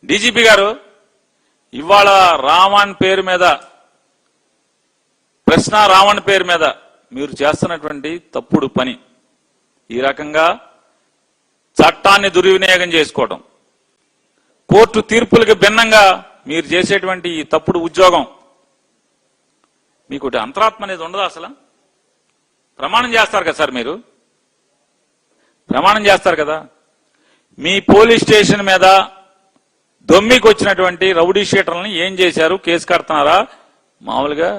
DGP గారు ఇవాళ రావణ్ పేరు మీద ప్రశ్న రావణ్ పేరు మీద మీరు చేస్తున్నటువంటి తప్పుడు పని ఈ రకంగా చట్టాన్ని దుర్వినియోగం చేసుకోవడం కోర్టు తీర్పులకు భిన్నంగా మీరు చేసేటువంటి ఈ తప్పుడు ఉద్యోగం మీకు అంతరాత్మ అనేది ఉండదు అసలు ప్రమాణం చేస్తారు కదా సార్ మీరు ప్రమాణం చేస్తారు కదా మీ పోలీస్ స్టేషన్ మీద దొమ్మికి వచ్చినటువంటి రౌడీ షీటర్లని ఏం చేశారు కేసు కడుతున్నారా మామూలుగా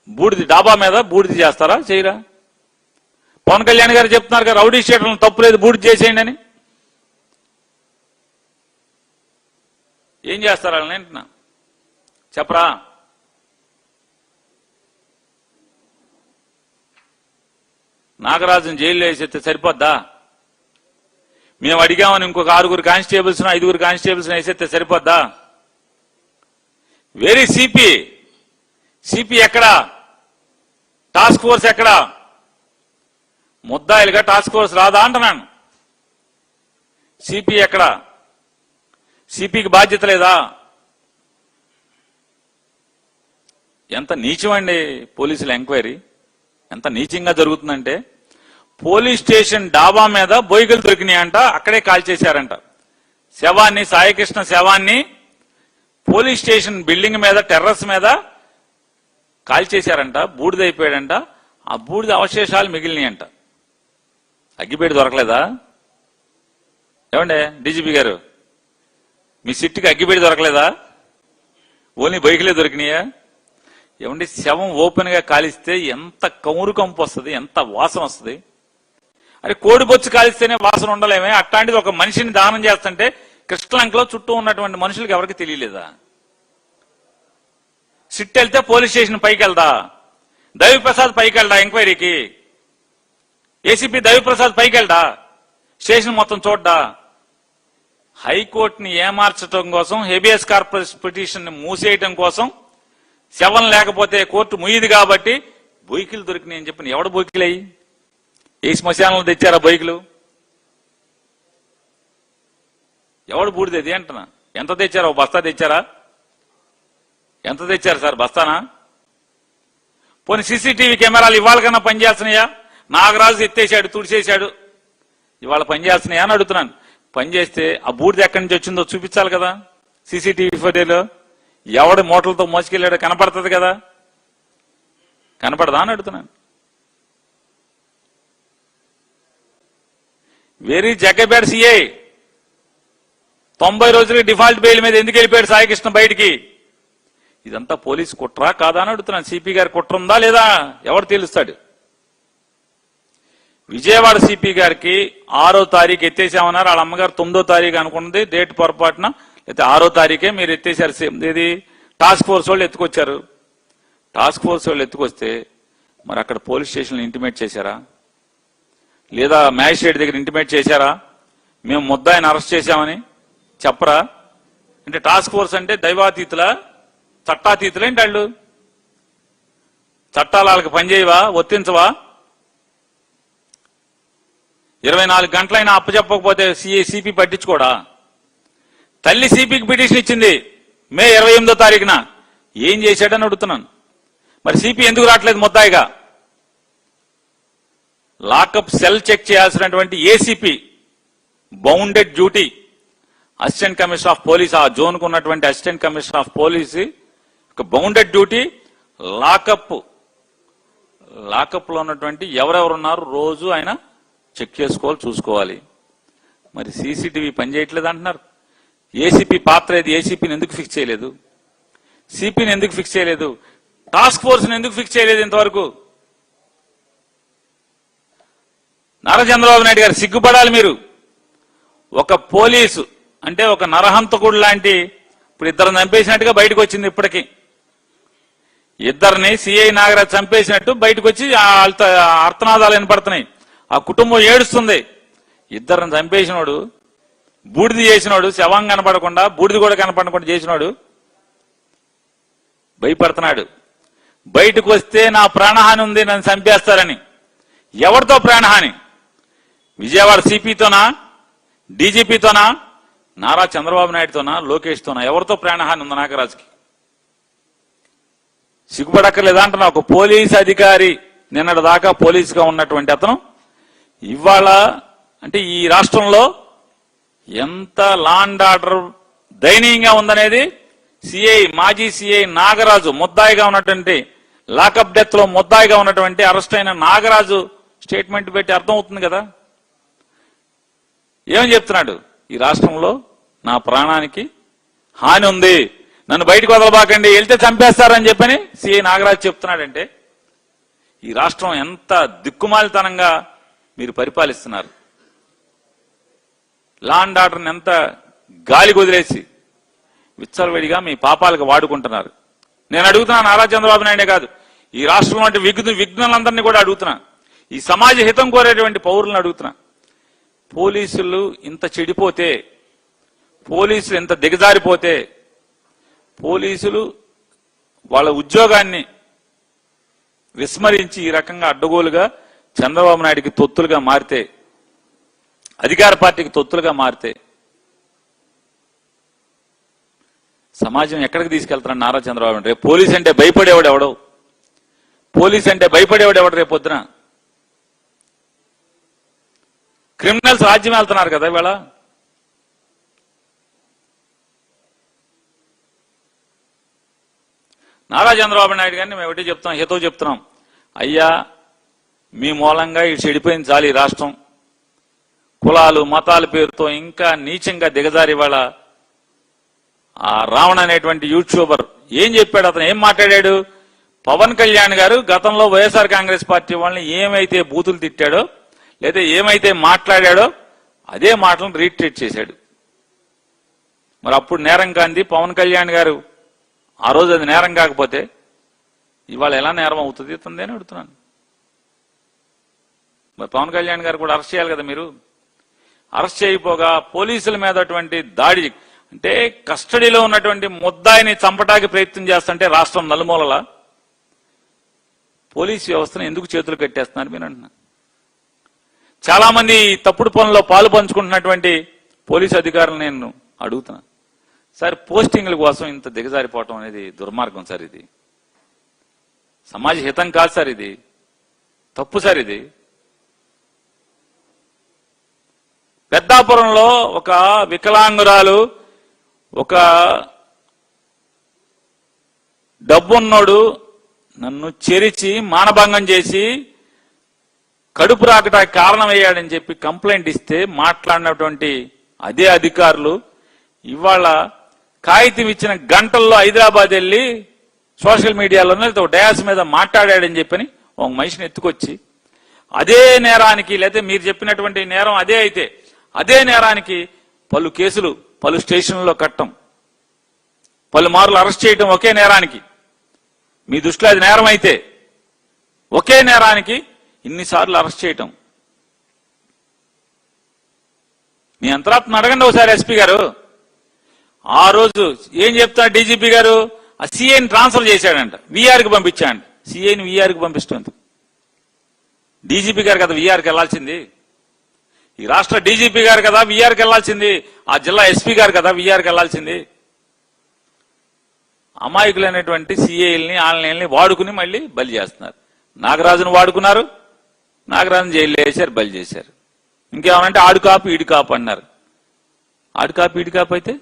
బూడిది డాబా మీద బూడిది చేస్తారా చేయరా పవన్ కళ్యాణ్ గారు చెప్తున్నారు కదా రౌడీ షీటర్లను తప్పులేదు బూడిది చేసేయండి అని ఏం చేస్తారా అంటున్నా చెప్పరా నాగరాజుని జైల్లో వేసేస్తే సరిపోద్దా మేము అడిగామని ఇంకొక 6 కానిస్టేబుల్స్ 5 కానిస్టేబుల్స్ వేసేస్తే సరిపోద్దా వేరే సిపి ఎక్కడా టాస్క్ ఫోర్స్ ఎక్కడా ముద్దాయిలుగా టాస్క్ ఫోర్స్ రాదా అంటున్నాను సిపి ఎక్కడా సిపికి బాధ్యత లేదా ఎంత నీచమండి పోలీసుల ఎంక్వైరీ ఎంత నీచంగా జరుగుతుందంటే పోలీస్ స్టేషన్ డాబా మీద బొయ్యలు దొరికినాయంట అక్కడే కాల్ చేశారంట శవాన్ని సాయికృష్ణ శవాన్ని పోలీస్ స్టేషన్ బిల్డింగ్ మీద టెర్రస్ మీద కాల్ చేశారంట బూడిదైపోయాడంట ఆ బూడిద అవశేషాలు మిగిలినాయంట అగ్గిపేట దొరకలేదా ఏమండే డీజీపీ గారు మీ సిట్టుకి అగ్గిపేట దొరకలేదా ఓన్లీ బైకులే దొరికినాయా ఏమండి శవం ఓపెన్ గా కాలిస్తే ఎంత కౌరు కంపు వస్తుంది ఎంత వాసన వస్తుంది అరే కోడిబొచ్చు కాలిస్తేనే వాసన ఉండలేమే అట్లాంటిది ఒక మనిషిని దానం చేస్తుంటే కృష్ణలంకలో చుట్టూ ఉన్నటువంటి మనుషులకు ఎవరికి తెలియలేదా సిట్ వెళ్తే పోలీస్ స్టేషన్ పైకి వెళ్దా దైవప్రసాద్ పైకి వెళ్దా ఎంక్వైరీకి ఏసీపీ దైవప్రసాద్ పైకి వెళ్దా స్టేషన్ మొత్తం చూడ్డా హైకోర్టుని ఏమార్చడం కోసం హెబియస్ కార్పస్ పిటిషన్ ని మూసేయడం కోసం శవం లేకపోతే కోర్టు ముయ్యదు కాబట్టి బొయ్కిలు దొరికినాయని చెప్పి ఎవడు బొయ్కిలు అయ్యి ఏ శ్మశానంలో తెచ్చారా బైకులు ఎవడు బూడిదేది అంటున్నా ఎంత తెచ్చారా ఓ బస్తా తెచ్చారా ఎంత తెచ్చారు సార్ బస్తానా పోనీ సీసీటీవీ కెమెరాలు ఇవాళ కన్నా పనిచేస్తున్నాయా నాగరాజు ఎత్తేసాడు తుడిచేశాడు ఇవాళ పనిచేస్తున్నాయా అని అడుగుతున్నాను పనిచేస్తే ఆ బూడిద ఎక్కడి నుంచి వచ్చిందో చూపించాలి కదా సీసీటీవీ ఫోటోలో ఎవడు మోటార్లతో మోసుకెళ్ళాడో కనపడుతుంది కదా కనపడదా అని అడుగుతున్నాను వెరీ జగ్గపేట సిఐ 90 రోజులకి డిఫాల్ట్ బెయిల్ మీద ఎందుకు వెళ్ళిపోయాడు సాయికృష్ణ బయటికి ఇదంతా పోలీసు కుట్రా కాదా అని అడుగుతున్నాను సిపి గారి కుట్ర ఉందా లేదా ఎవరు తెలుస్తాడు విజయవాడ సిపి గారికి 6వ తారీఖు ఎత్తేసామన్నారు వాళ్ళ అమ్మగారు 9వ తారీఖు అనుకున్నది డేట్ పొరపాటున అయితే 6వ తారీఖే మీరు ఎత్తేసారు ఇది టాస్క్ ఫోర్స్ వాళ్ళు ఎత్తుకొచ్చారు టాస్క్ ఫోర్స్ వాళ్ళు ఎత్తుకొస్తే మరి అక్కడ పోలీస్ స్టేషన్ ఇంటిమేట్ చేశారా లేదా మ్యాజిస్ట్రేట్ దగ్గర ఇంటిమేట్ చేశారా మేము ముద్దాయిని అరెస్ట్ చేశామని చెప్పరా అంటే టాస్క్ ఫోర్స్ అంటే దైవాతీతుల చట్టాతీతులు ఏంటి వాళ్ళు చట్టాలు వాళ్ళకి పనిచేయవా ఒత్తించవా 24 గంటలైనా అప్పచెప్పకపోతే సిపి పట్టించుకోడా తల్లి సిపికి పిటిషన్ ఇచ్చింది మే 28వ తారీఖున ఏం చేశాడని అడుగుతున్నాను మరి సిపి ఎందుకు రావట్లేదు ముద్దాయిగా లాకప్ సెల్ చెక్ చేయాల్సినటువంటి ACP bounded duty assistant commissioner of police ఆ జోన్ కు ఉన్నటువంటి అసిస్టెంట్ కమిషనర్ ఆఫ్ పోలీస్ ఒక బౌండెడ్ డ్యూటీ లాకప్ లో ఉన్నటువంటి ఎవరెవరు ఉన్నారు రోజు ఆయన చెక్ చేసుకోవాలి చూసుకోవాలి మరి సీసీటీవీ పనిచేయట్లేదు అంటున్నారు ఏసీపీ పాత్ర ఏది ఏసీపీని ఎందుకు ఫిక్స్ చేయలేదు సిపిని ఎందుకు ఫిక్స్ చేయలేదు టాస్క్ ఫోర్స్ ని ఎందుకు ఫిక్స్ చేయలేదు ఇంతవరకు నారా చంద్రబాబు నాయుడు గారు సిగ్గుపడాలి మీరు ఒక పోలీసు అంటే ఒక నరహంతకుడు లాంటి ఇప్పుడు 2 చంపేసినట్టుగా బయటకు వచ్చింది ఇప్పటికీ 2 సిఐ నాగరాజ్ చంపేసినట్టు బయటకు వచ్చి అర్థనాదాలు వినపడుతున్నాయి ఆ కుటుంబం ఏడుస్తుంది 2 చంపేసినోడు బూడిది చేసినోడు శవం కనపడకుండా బూడిది కూడా కనపడకుండా చేసినోడు భయపడుతున్నాడు బయటకు వస్తే నా ప్రాణహాని ఉంది నన్ను చంపేస్తారని ఎవరితో ప్రాణహాని విజయవాడ సిపితోనా డీజీపీతోనా నారా చంద్రబాబు నాయుడుతోనా, లోకేష్తోనా, ఎవరితో ప్రాణహాని ఉంది నాగరాజుకి? సిగ్గుపడక్కర్లేదా అంటున్నా. ఒక పోలీస్ అధికారి నిన్నటి దాకా పోలీసుగా ఉన్నటువంటి అతను ఇవాళ అంటే ఈ రాష్ట్రంలో ఎంత లా అండ్ ఆర్డర్ దయనీయంగా ఉందనేది మాజీ సిఐ నాగరాజు ముద్దాయిగా ఉన్నటువంటి లాకప్ డెత్ లో ముద్దాయిగా ఉన్నటువంటి అరెస్ట్ అయిన నాగరాజు స్టేట్మెంట్ పెట్టి అర్థమవుతుంది కదా. ఏమని చెప్తున్నాడు? ఈ రాష్ట్రంలో నా ప్రాణానికి హాని ఉంది, నన్ను బయటకు వదలబాకండి, వెళ్తే చంపేస్తారని చెప్పని సిఐ నాగరాజు చెప్తున్నాడంటే ఈ రాష్ట్రం ఎంత దిక్కుమాలితనంగా మీరు పరిపాలిస్తున్నారు. లా అండ్ ఆర్డర్ని ఎంత గాలి కుదిలేసి విచ్చలవిడిగా మీ పాపాలకు వాడుకుంటున్నారు. నేను అడుగుతున్నాను, నారా చంద్రబాబు నాయుడే కాదు, ఈ రాష్ట్రంలో విఘ్నులందరినీ కూడా అడుగుతున్నా, ఈ సమాజ హితం కోరేటువంటి పౌరులను అడుగుతున్నా. పోలీసులు ఇంత చెడిపోతే, పోలీసులు ఇంత దిగజారిపోతే, పోలీసులు వాళ్ళ ఉద్యోగాన్ని విస్మరించి ఈ రకంగా అడ్డగోలుగా చంద్రబాబు నాయుడికి తొత్తులుగా మారితే, అధికార పార్టీకి తొత్తులుగా మారితే సమాజం ఎక్కడికి తీసుకెళ్తున్నాడు నారా చంద్రబాబు నాయుడు? రేపు పోలీస్ అంటే భయపడేవాడు ఎవడో, పోలీస్ అంటే భయపడేవాడు ఎవడు? రేపు పొద్దున క్రిమినల్స్ రాజ్యం వెళ్తున్నారు కదా ఇవాళ. నారా చంద్రబాబు నాయుడు గారిని మేము ఒకటి చెప్తున్నాం, హితో చెప్తున్నాం, అయ్యా మీ మూలంగా ఇటు చెడిపోయింది చాలు ఈ రాష్ట్రం. కులాలు మతాల పేరుతో ఇంకా నీచంగా దిగజారి వాళ్ళ ఆ రావణ అనేటువంటి యూట్యూబర్ ఏం చెప్పాడు? అతను ఏం మాట్లాడాడు? పవన్ కళ్యాణ్ గారు గతంలో వైఎస్ఆర్ కాంగ్రెస్ పార్టీ వాళ్ళని ఏమైతే బూతులు తిట్టాడో లేదా ఏమైతే మాట్లాడాడో అదే మాటలను రీట్రీట్ చేశాడు. మరి అప్పుడు నేరం కాంది పవన్ కళ్యాణ్ గారు, ఆ రోజు అది నేరం కాకపోతే ఇవాళ ఎలా నేరం అవుతుంది ఇతందేని అడుగుతున్నాను. మరి పవన్ కళ్యాణ్ గారు కూడా అరెస్ట్ చేయాలి కదా. మీరు అరెస్ట్ చేయకపోగా పోలీసుల మీద అటువంటి దాడి అంటే కస్టడీలో ఉన్నటువంటి ముద్దాయిని చంపటానికి ప్రయత్నం చేస్తుంటే రాష్ట్రం నలుమూలలా పోలీసు వ్యవస్థను ఎందుకు చేతులు కట్టేస్తున్నారు మీరు అంటున్నారు. చాలా మంది తప్పుడు పనుల్లో పాలు పంచుకుంటున్నటువంటి పోలీసు అధికారులు నేను అడుగుతున్నా, సార్ పోస్టింగ్ల కోసం ఇంత దిగజారిపోవటం అనేది దుర్మార్గం సార్, ఇది సమాజ హితం కాదు సార్, ఇది తప్పు సార్. ఇది పెద్దాపురంలో ఒక వికలాంగురాలు, ఒక డబ్బున్నోడు నన్ను చెరిచి మానభంగం చేసి కడుపు రాకటానికి కారణమయ్యాడని చెప్పి కంప్లైంట్ ఇస్తే మాట్లాడినటువంటి అదే అధికారులు ఇవాళ కాగితం ఇచ్చిన గంటల్లో హైదరాబాద్ వెళ్ళి సోషల్ మీడియాలోనే డయాస్ మీద మాట్లాడాడని చెప్పని ఒక మనిషిని ఎత్తుకొచ్చి అదే నేరానికి, లేకపోతే మీరు చెప్పినటువంటి నేరం అదే అయితే అదే నేరానికి పలు కేసులు పలు స్టేషన్లలో కట్టం, పలుమార్లు అరెస్ట్ చేయటం ఒకే నేరానికి. మీ దృష్టిలో అది నేరం అయితే ఒకే నేరానికి ఇన్నిసార్లు అరెస్ట్ చేయటం. మీ అంతరాత్మ అడగండి ఒకసారి ఎస్పీ గారు. ఆ రోజు ఏం చెప్తాడు డీజీపీ గారు? ఆ సీఐని ట్రాన్స్ఫర్ చేశాడంట, వీఆర్కి పంపించాడు. సీఐని వీఆర్కి పంపిస్తుంది. డీజీపీ గారు కదా వీఆర్కి వెళ్లాల్సింది, ఈ రాష్ట్ర డీజీపీ గారు కదా వీఆర్కి వెళ్లాల్సింది, ఆ జిల్లా ఎస్పీ గారు కదా వీఆర్కి వెళ్లాల్సింది. అమాయకులైనటువంటి సీఐల్ని ఆన్లైన్ని వాడుకుని మళ్ళీ బలి చేస్తున్నారు. నాగరాజును వాడుకున్నారు, నాగరాజును జైల్లో వేశారు, బలి చేశారు. ఇంకేమనంటే ఆడు కాపు ఈడు కాపు అన్నారు. ఆడు కాపు ఈడు కాపు అయితే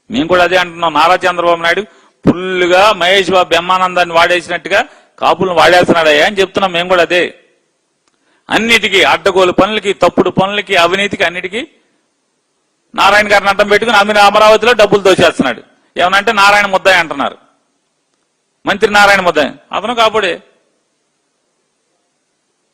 మేము కూడా అదే అంటున్నాం. నారా చంద్రబాబు నాయుడు ఫుల్గా మహేష్ బాబు బ్రహ్మానందాన్ని వాడేసినట్టుగా కాపులను వాడేస్తున్నాడయ్యా అని చెప్తున్నాం. మేము కూడా అదే. అన్నిటికీ అడ్డగోలు పనులకి, తప్పుడు పనులకి, అవినీతికి అన్నిటికీ నారాయణ గారిని అడ్డం పెట్టుకుని అమరావతిలో డబ్బులు దోచేస్తున్నాడు. ఏమనంటే నారాయణ ముద్దాయి అంటున్నారు, మంత్రి నారాయణ ముద్దాయి, అతను కాపుడే.